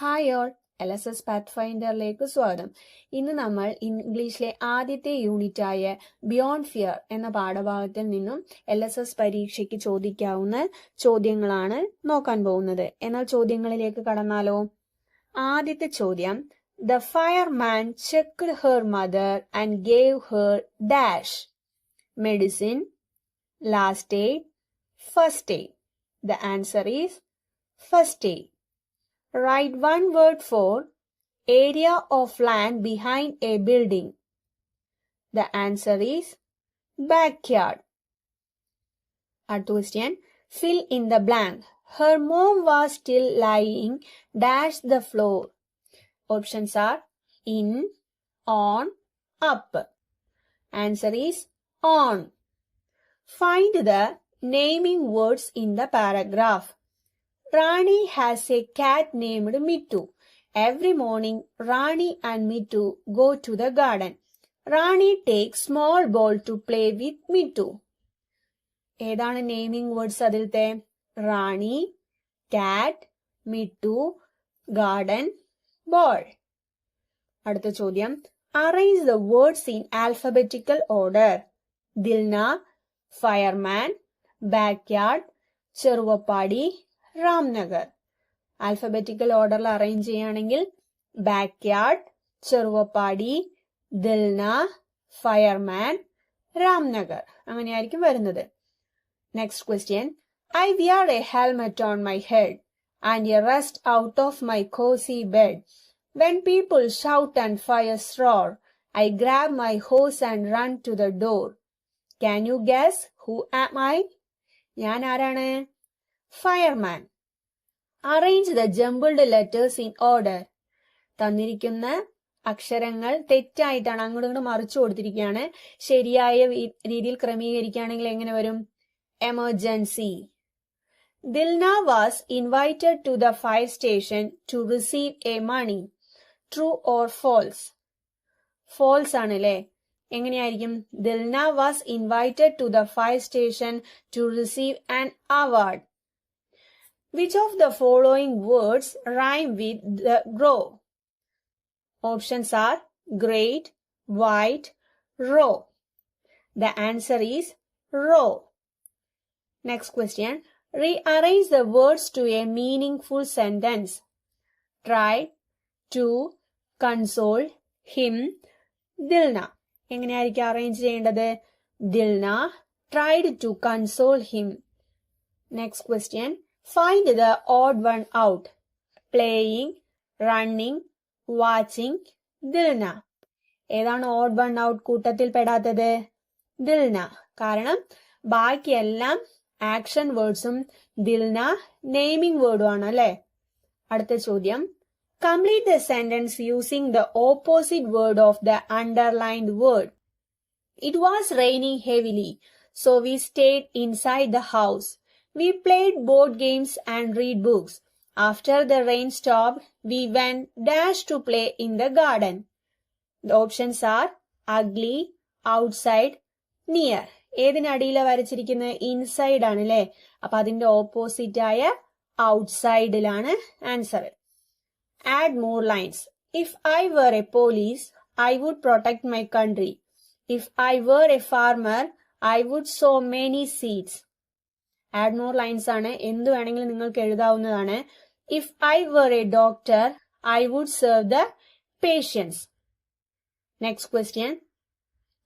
Hi all, LSS പാത്ത്ഫൈൻഡറിലേക്ക് സ്വാഗതം. ഇന്ന് നമ്മൾ ഇംഗ്ലീഷിലെ ആദ്യത്തെ യൂണിറ്റായ ബിയോണ്ട് ഫിയർ എന്ന പാഠഭാഗത്തിൽ നിന്നും LSS പരീക്ഷയ്ക്ക് ചോദിക്കാവുന്ന ചോദ്യങ്ങളാണ് നോക്കാൻ പോകുന്നത്. എന്നാൽ ചോദ്യങ്ങളിലേക്ക് കടന്നാലോ? ആദ്യത്തെ ചോദ്യം, the fireman checked her mother and gave her dash medicine, last aid, first aid. The answer is first aid. Write one word for area of land behind a building. The answer is backyard. அடுத்த question. Fill in the blank. Her mom was still lying dash the floor. Options are in, on, up. Answer is on. Find the naming words in the paragraph. Rani has a cat named Mittu. Every morning, Rani and Mittu go to the garden. Rani takes small ball to play with Mittu. ഏതാണ് naming words അതിലത്തെ? Rani, cat, Mittu, garden, ball. അടുത്ത ചോദ്യം, arrange the words in alphabetical order. Dilna, fireman, backyard, Cheruvappady, Ramnagar. Alphabetical ഓർഡറിൽ arrange ചെയ്യുകയാണെങ്കിൽ backyard, Cheruvappady, Dilna, fireman, Ramnagar, അങ്ങനെയായിരിക്കും വരുന്നത്. Next question, I wear a helmet on my head and a rest out of my cosy bed. When people shout and fires roar, I grab my hose and run to the door. Can U guess who am I? ഞാൻ ആരാണ്? Fireman. Arrange the jumbled letters in order. തന്നിരിക്കുന്ന അക്ഷരങ്ങൾ തെറ്റായിട്ടാണ്, അങ്ങോട്ടും ഇങ്ങോട്ട് മറിച്ചു കൊടുത്തിരിക്കുകയാണ്. ശരിയായ രീതിയിൽ ക്രമീകരിക്കുകയാണെങ്കിൽ എങ്ങനെ വരും? Emergency. Dilna was invited to the fire station to receive a money. True or false? False ആണ് അല്ലേ? എങ്ങനെയായിരിക്കും? Dilna was invited to the fire station to receive an award. Which of the following words rhyme with the grow? Options are great, white, row. The answer is row. Next question. Rearrange the words to a meaningful sentence. Tried to console him, Dilna. എങ്ങനെയായിരിക്കും arrange ചെയ്യേണ്ടത്? Dilna tried to console him. Next question. Find the odd one out. Playing, running, watching, Dilna. ഏതാണ് odd one out കൂട്ടത്തിൽ പെടാത്തത്? ദിൽന. കാരണം ബാക്കിയെല്ലാം action വേർഡ്സും Dilna naming വേർഡും ആണ് അല്ലെ. അടുത്ത ചോദ്യം, complete the sentence using the opposite word of the underlined word. It was raining heavily, so we stayed inside the house. We played board games and read books. After the rain stopped, we went dash to play in the garden. The options are ugly, outside, near. ഏതിനടിയില വരച്ചിരിക്കുന്നത്? Inside ആണ് അല്ലേ? അപ്പൊ അതിന്റെ opposite ആയ ഔട്ട്സൈഡിലാണ് answer. Add more lines. If I were a police, I would protect my country. If I were a farmer, I would sow many seeds. Add more lines ആണ്, എന്ത് വേണമെങ്കിലും നിങ്ങൾക്ക് എഴുതാവുന്നതാണ്. If I were a doctor, I would serve the patients. Next question,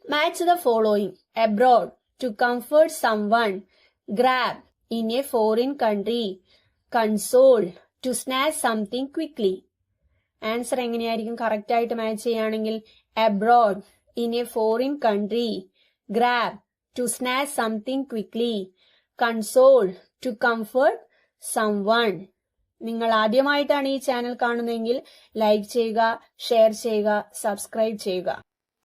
match the following. Abroad, to comfort someone. Grab, in a foreign country. Console, to snatch something quickly. Answer എങ്ങനെയായിരിക്കും correct ആയിട്ട് match ചെയ്യുകയാണെങ്കിൽ? Abroad, in a foreign country. Grab, to snatch something quickly. Console, to comfort someone. നിങ്ങൾ ആദ്യമായിട്ടാണ് ഈ channel കാണുന്നതെങ്കിൽ like ചെയ്യുക, share ചെയ്യുക, subscribe ചെയ്യുക.